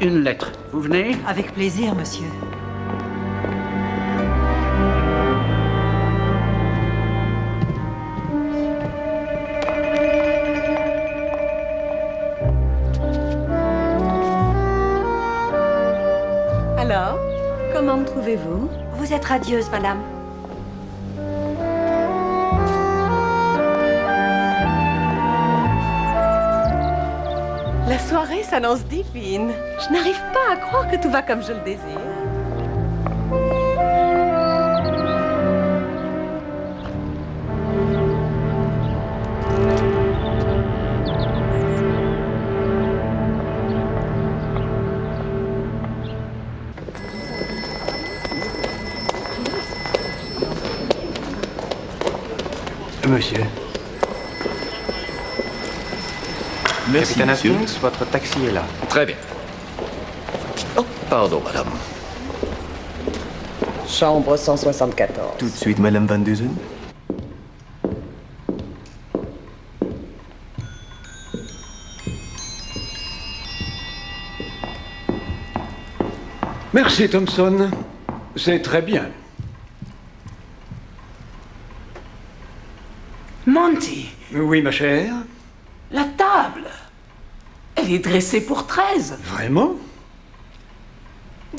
Une lettre. Vous venez? Avec plaisir, monsieur. Alors, comment me trouvez-vous? Vous êtes radieuse, madame. La soirée s'annonce divine. Je n'arrive pas à croire que tout va comme je le désire. Monsieur. Merci, Capitaine monsieur. Hastings, votre taxi est là. Très bien. Oh, pardon, madame. Chambre 174. Tout de suite, madame Van Duzen. Merci, Thompson. C'est très bien. Monty, Oui, ma chère. la table. Elle est dressée pour 13. Vraiment?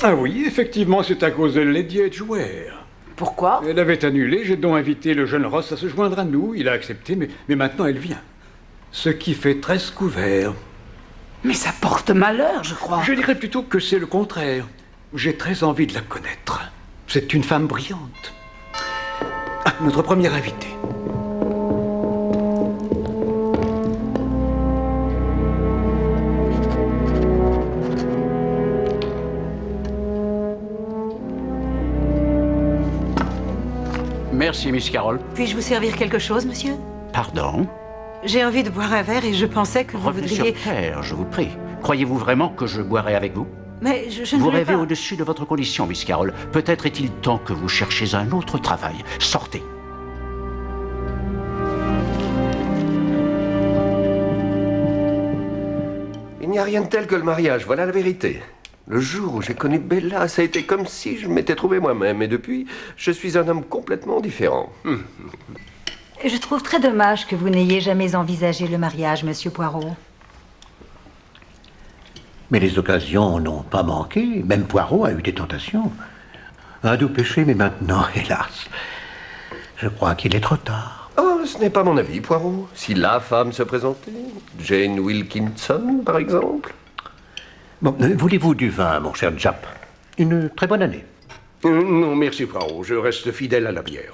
Ah oui, effectivement, c'est à cause de Lady Edgeware. Pourquoi? Elle avait annulé, j'ai donc invité le jeune Ross à se joindre à nous. Il a accepté, mais maintenant elle vient. Ce qui fait 13 couverts. Mais ça porte malheur, je crois. Je dirais plutôt que c'est le contraire. J'ai très envie de la connaître. C'est une femme brillante. Ah, notre première invitée. Merci, Miss Carroll. Puis-je vous servir quelque chose, monsieur? Pardon? J'ai envie de boire un verre et je pensais que vous Revenez voudriez... sur terre, je vous prie. Croyez-vous vraiment que je boirai avec vous? Mais je ne Vous voulais rêvez pas... au-dessus de votre condition, Miss Carroll. Peut-être est-il temps que vous cherchiez un autre travail. Sortez. Il n'y a rien de tel que le mariage, voilà la vérité. Le jour où j'ai connu Bella, ça a été comme si je m'étais trouvé moi-même. Et depuis, je suis un homme complètement différent. Je trouve très dommage que vous n'ayez jamais envisagé le mariage, monsieur Poirot. Mais les occasions n'ont pas manqué. Même Poirot a eu des tentations. Un doux péché, mais maintenant, hélas, je crois qu'il est trop tard. Oh, ce n'est pas mon avis, Poirot. Si la femme se présentait, Jane Wilkinson, par exemple. Bon, voulez-vous du vin, mon cher Jap? Une très bonne année. Non, merci, Poirot. Je reste fidèle à la bière.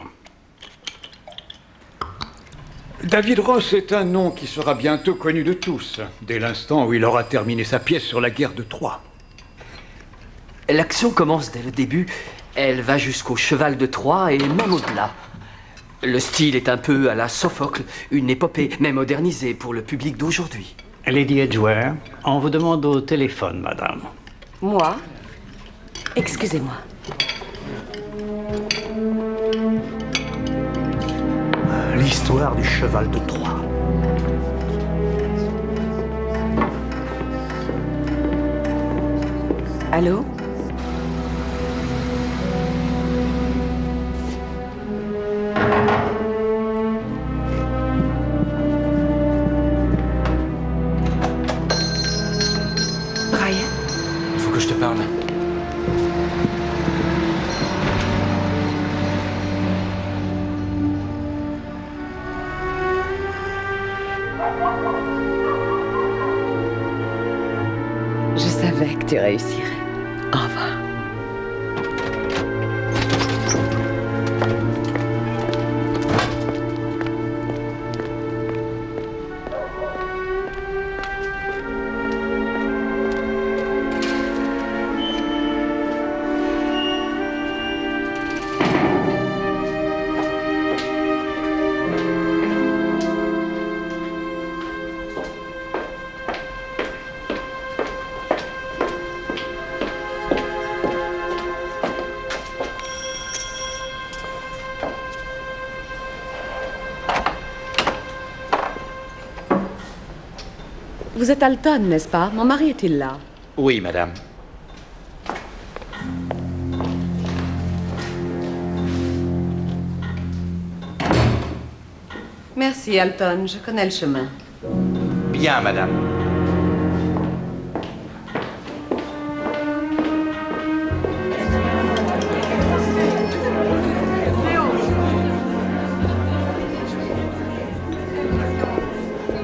David Ross est un nom qui sera bientôt connu de tous, dès l'instant où il aura terminé sa pièce sur la guerre de Troie. L'action commence dès le début. Elle va jusqu'au cheval de Troie et même au-delà. Le style est un peu à la Sophocle, une épopée, mais modernisée pour le public d'aujourd'hui. Lady Edgeware, on vous demande au téléphone, madame. Moi? Excusez-moi. L'histoire du cheval de Troie. Allô? Brian? Il faut que je te parle. Je savais que tu réussirais. Au revoir. Vous êtes Alton, n'est-ce pas? Mon mari est-il là? Oui, madame. Merci, Alton. Je connais le chemin. Bien, madame.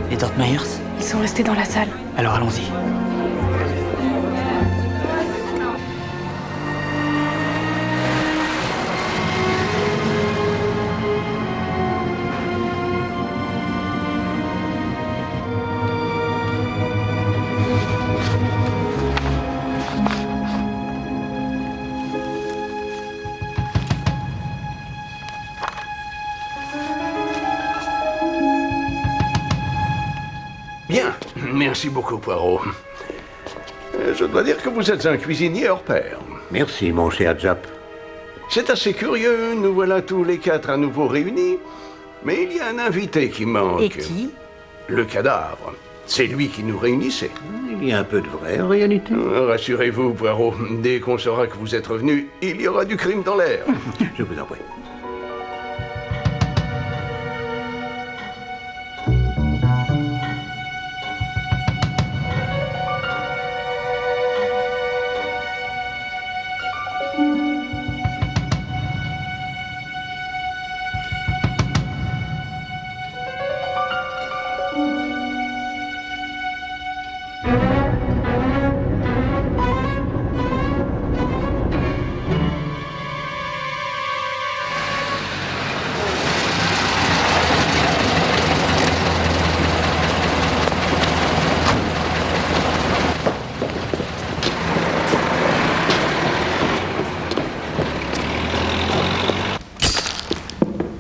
Les Dortmeyers? Ils sont restés dans la salle. Alors allons-y. Bien, merci beaucoup, Poirot. Je dois dire que vous êtes un cuisinier hors pair. Merci, mon cher Jap. C'est assez curieux, nous voilà tous les quatre à nouveau réunis. Mais il y a un invité qui manque. Et qui? Le cadavre. C'est lui qui nous réunissait. Il y a un peu de vrai en réalité. Rassurez-vous, Poirot, dès qu'on saura que vous êtes revenu, il y aura du crime dans l'air. Je vous en prie.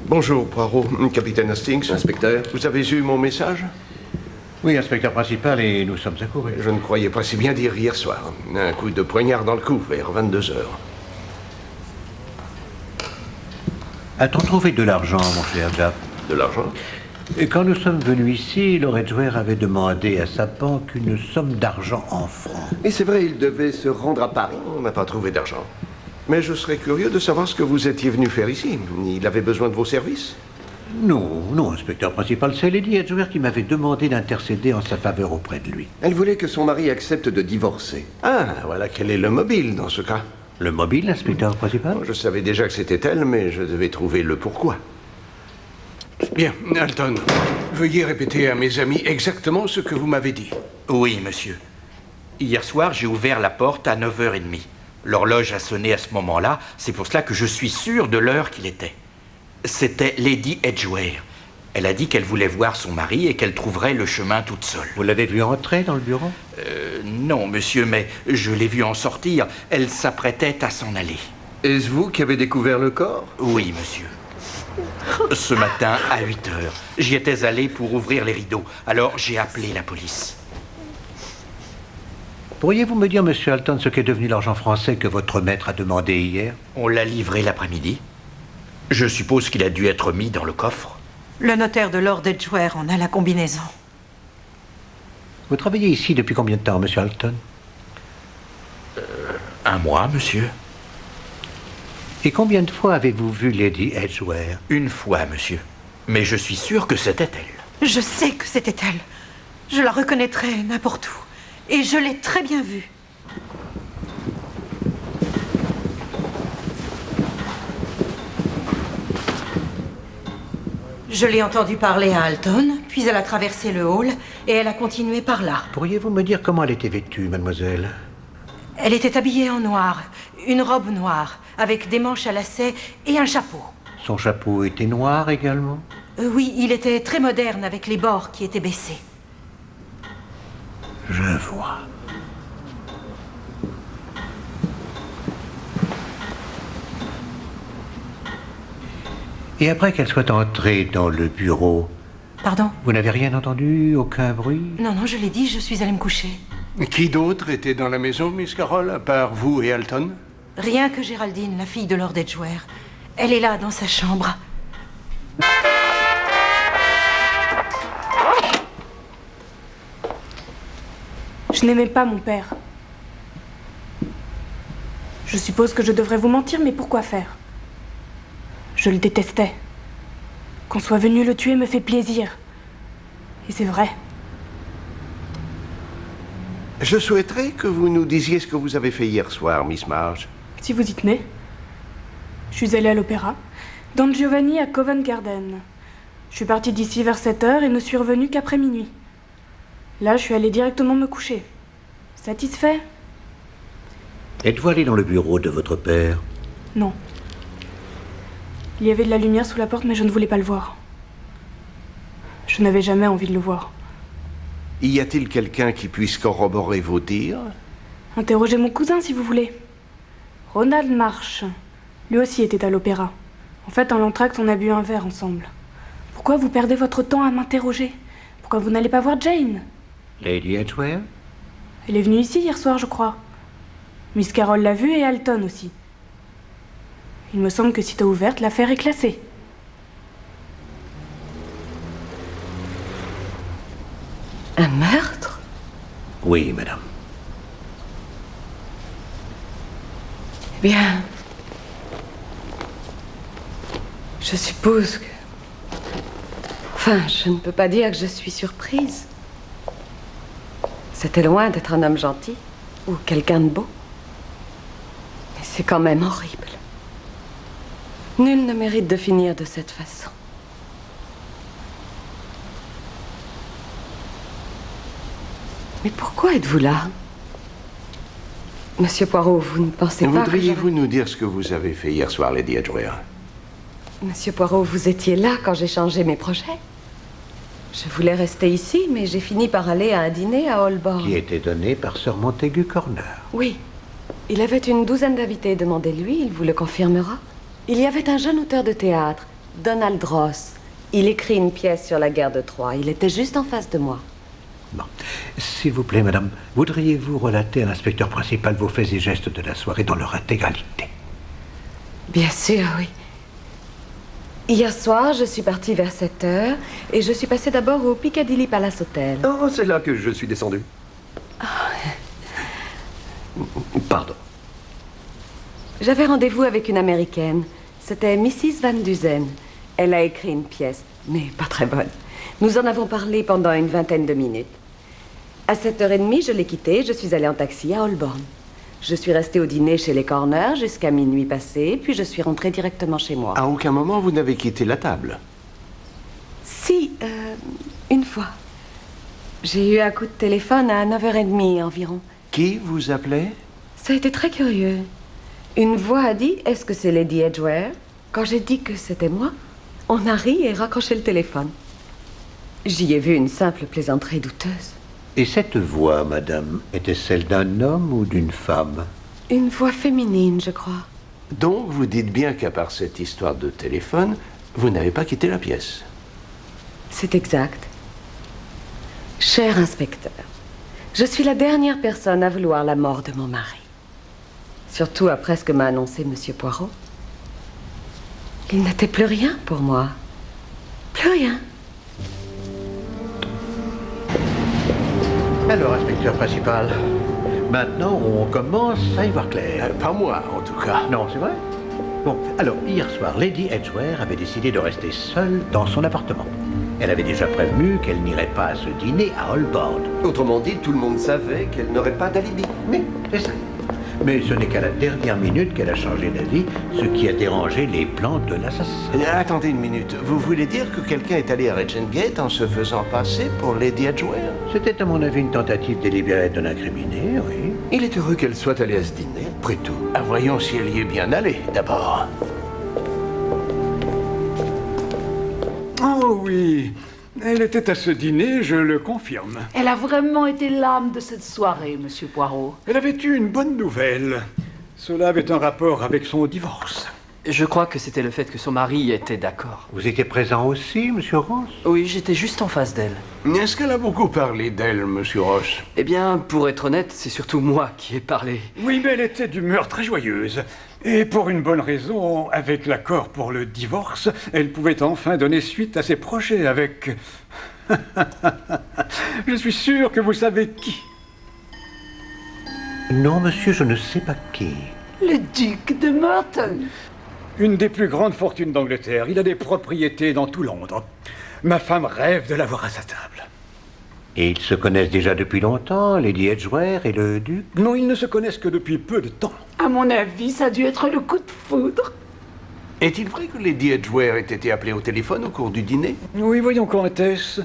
Bonjour, Poirot. Capitaine Hastings. Inspecteur. Vous avez eu mon message? Oui, inspecteur principal, et nous sommes accourus. Je ne croyais pas si bien dire hier soir. Un coup de poignard dans le cou vers 22 heures. A-t-on trouvé de l'argent, mon cher Jap? De l'argent? Et quand nous sommes venus ici, Lord Edgware avait demandé à sa banque une somme d'argent en francs. Et c'est vrai, il devait se rendre à Paris. On n'a pas trouvé d'argent. Mais je serais curieux de savoir ce que vous étiez venu faire ici. Il avait besoin de vos services? Non, inspecteur principal, c'est Lady Edgware qui m'avait demandé d'intercéder en sa faveur auprès de lui. Elle voulait que son mari accepte de divorcer. Ah, voilà quel est le mobile dans ce cas. Le mobile, inspecteur principal? Je savais déjà que c'était elle, mais je devais trouver le pourquoi. Bien, Alton, veuillez répéter à mes amis exactement ce que vous m'avez dit. Oui, monsieur. Hier soir, j'ai ouvert la porte à 9h30. L'horloge a sonné à ce moment-là, c'est pour cela que je suis sûr de l'heure qu'il était. C'était Lady Edgware. Elle a dit qu'elle voulait voir son mari et qu'elle trouverait le chemin toute seule. Vous l'avez vue entrer dans le bureau? Non, monsieur, mais je l'ai vue en sortir. Elle s'apprêtait à s'en aller. Est-ce vous qui avez découvert le corps? Oui, monsieur. Ce matin, à 8h, j'y étais allé pour ouvrir les rideaux. Alors, j'ai appelé la police. Pourriez-vous me dire, monsieur Alton, ce qu'est devenu l'argent français que votre maître a demandé hier? On l'a livré l'après-midi. Je suppose qu'il a dû être mis dans le coffre. Le notaire de Lord Edgware en a la combinaison. Vous travaillez ici depuis combien de temps, monsieur Alton? 1 mois, monsieur. Et combien de fois avez-vous vu Lady Edgware? 1 fois, monsieur. Mais je suis sûr que c'était elle. Je sais que c'était elle. Je la reconnaîtrais n'importe où. Et je l'ai très bien vue. Je l'ai entendue parler à Alton, puis elle a traversé le hall et elle a continué par là. Pourriez-vous me dire comment elle était vêtue, mademoiselle? Elle était habillée en noir, une robe noire, avec des manches à lacets et un chapeau. Son chapeau était noir également? Oui, il était très moderne avec les bords qui étaient baissés. Je vois. Et après qu'elle soit entrée dans le bureau, Pardon? vous n'avez rien entendu? Aucun bruit? Non, je l'ai dit, je suis allée me coucher. Qui d'autre était dans la maison, Miss Carroll, à part vous et Alton? Rien que Géraldine, la fille de Lord Edgware. Elle est là, dans sa chambre. Je n'aimais pas mon père. Je suppose que je devrais vous mentir, mais pourquoi faire? Je le détestais. Qu'on soit venu le tuer me fait plaisir. Et c'est vrai. Je souhaiterais que vous nous disiez ce que vous avez fait hier soir, Miss Marge. Si vous y tenez. Je suis allée à l'opéra. Don Giovanni à Covent Garden. Je suis partie d'ici vers 7h et ne suis revenue qu'après minuit. Là, je suis allée directement me coucher. Satisfait? Êtes-vous allé dans le bureau de votre père? Non. Il y avait de la lumière sous la porte, mais je ne voulais pas le voir. Je n'avais jamais envie de le voir. Y a-t-il quelqu'un qui puisse corroborer vos dires? Interrogez mon cousin, si vous voulez. Ronald Marsh. Lui aussi était à l'opéra. En fait, en l'entracte, on a bu un verre ensemble. Pourquoi vous perdez votre temps à m'interroger? Pourquoi vous n'allez pas voir Jane? Lady Edgware? Elle est venue ici hier soir, je crois. Miss Carroll l'a vue et Alton aussi. Il me semble que sitôt ouverte, l'affaire est classée. Un meurtre? Oui, madame. Bien. Je suppose que... Enfin, je ne peux pas dire que je suis surprise. C'était loin d'être un homme gentil ou quelqu'un de beau. Mais c'est quand même horrible. Nul ne mérite de finir de cette façon. Mais pourquoi êtes-vous là? Monsieur Poirot, vous ne pensez pas que... Voudriez-vous nous dire ce que vous avez fait hier soir, Lady Edgware? Monsieur Poirot, vous étiez là quand j'ai changé mes projets. Je voulais rester ici, mais j'ai fini par aller à un dîner à Holborn. Qui était donné par Sir Montagu Corner. Oui. Il avait une douzaine d'invités. Demandez-lui, il vous le confirmera. Il y avait un jeune auteur de théâtre, Donald Ross. Il écrit une pièce sur la guerre de Troie. Il était juste en face de moi. Bon. S'il vous plaît, madame, voudriez-vous relater à l'inspecteur principal vos faits et gestes de la soirée dans leur intégralité? Bien sûr, oui. Hier soir, je suis partie vers 7h et je suis passée d'abord au Piccadilly Palace Hotel. Oh, c'est là que je suis descendu. Pardon. J'avais rendez-vous avec une Américaine. C'était Mrs. Van Duzen. Elle a écrit une pièce, mais pas très bonne. Nous en avons parlé pendant une vingtaine de minutes. À 7h30, je l'ai quittée. Je suis allée en taxi à Holborn. Je suis restée au dîner chez les Corners jusqu'à minuit passé, puis je suis rentrée directement chez moi. À aucun moment, vous n'avez quitté la table? Si, une fois. J'ai eu un coup de téléphone à 9h30 environ. Qui vous appelait? Ça a été très curieux. Une voix a dit « Est-ce que c'est Lady Edgware ?» Quand j'ai dit que c'était moi, on a ri et raccroché le téléphone. J'y ai vu une simple plaisanterie douteuse. Et cette voix, madame, était celle d'un homme ou d'une femme? Une voix féminine, je crois. Donc, vous dites bien qu'à part cette histoire de téléphone, vous n'avez pas quitté la pièce? C'est exact. Cher inspecteur, je suis la dernière personne à vouloir la mort de mon mari. Surtout après ce que m'a annoncé Monsieur Poirot. Il n'était plus rien pour moi. Plus rien. Alors, inspecteur principal, maintenant on commence à y voir clair. Pas moi, en tout cas. Non, c'est vrai? Bon, alors, hier soir, Lady Edgware avait décidé de rester seule dans son appartement. Elle avait déjà prévenu qu'elle n'irait pas à ce dîner à Holborn. Autrement dit, tout le monde savait qu'elle n'aurait pas d'alibi. Oui, c'est ça. Mais ce n'est qu'à la dernière minute qu'elle a changé d'avis, ce qui a dérangé les plans de l'assassin. Attendez une minute. Vous voulez dire que quelqu'un est allé à Regent Gate en se faisant passer pour Lady Edgware? C'était à mon avis une tentative délibérée de l'incriminer, oui. Il est heureux qu'elle soit allée à ce dîner, après tout. Voyons si elle y est bien allée, d'abord. Oh oui, elle était à ce dîner, je le confirme. Elle a vraiment été l'âme de cette soirée, Monsieur Poirot. Elle avait eu une bonne nouvelle. Cela avait un rapport avec son divorce. Je crois que c'était le fait que son mari était d'accord. Vous étiez présent aussi, Monsieur Ross? Oui, j'étais juste en face d'elle. Est-ce qu'elle a beaucoup parlé d'elle, Monsieur Ross? Eh bien, pour être honnête, c'est surtout moi qui ai parlé. Oui, mais elle était d'humeur très joyeuse. Et pour une bonne raison, avec l'accord pour le divorce, elle pouvait enfin donner suite à ses projets avec... Je suis sûr que vous savez qui. Non, monsieur, je ne sais pas qui. Le duc de Merton. Une des plus grandes fortunes d'Angleterre. Il a des propriétés dans tout Londres. Ma femme rêve de l'avoir à sa table. Et ils se connaissent déjà depuis longtemps, Lady Edgware et le duc? Non, ils ne se connaissent que depuis peu de temps. À mon avis, ça a dû être le coup de foudre. Est-il vrai que Lady Edgware ait été appelée au téléphone au cours du dîner? Oui, voyons, comtesse.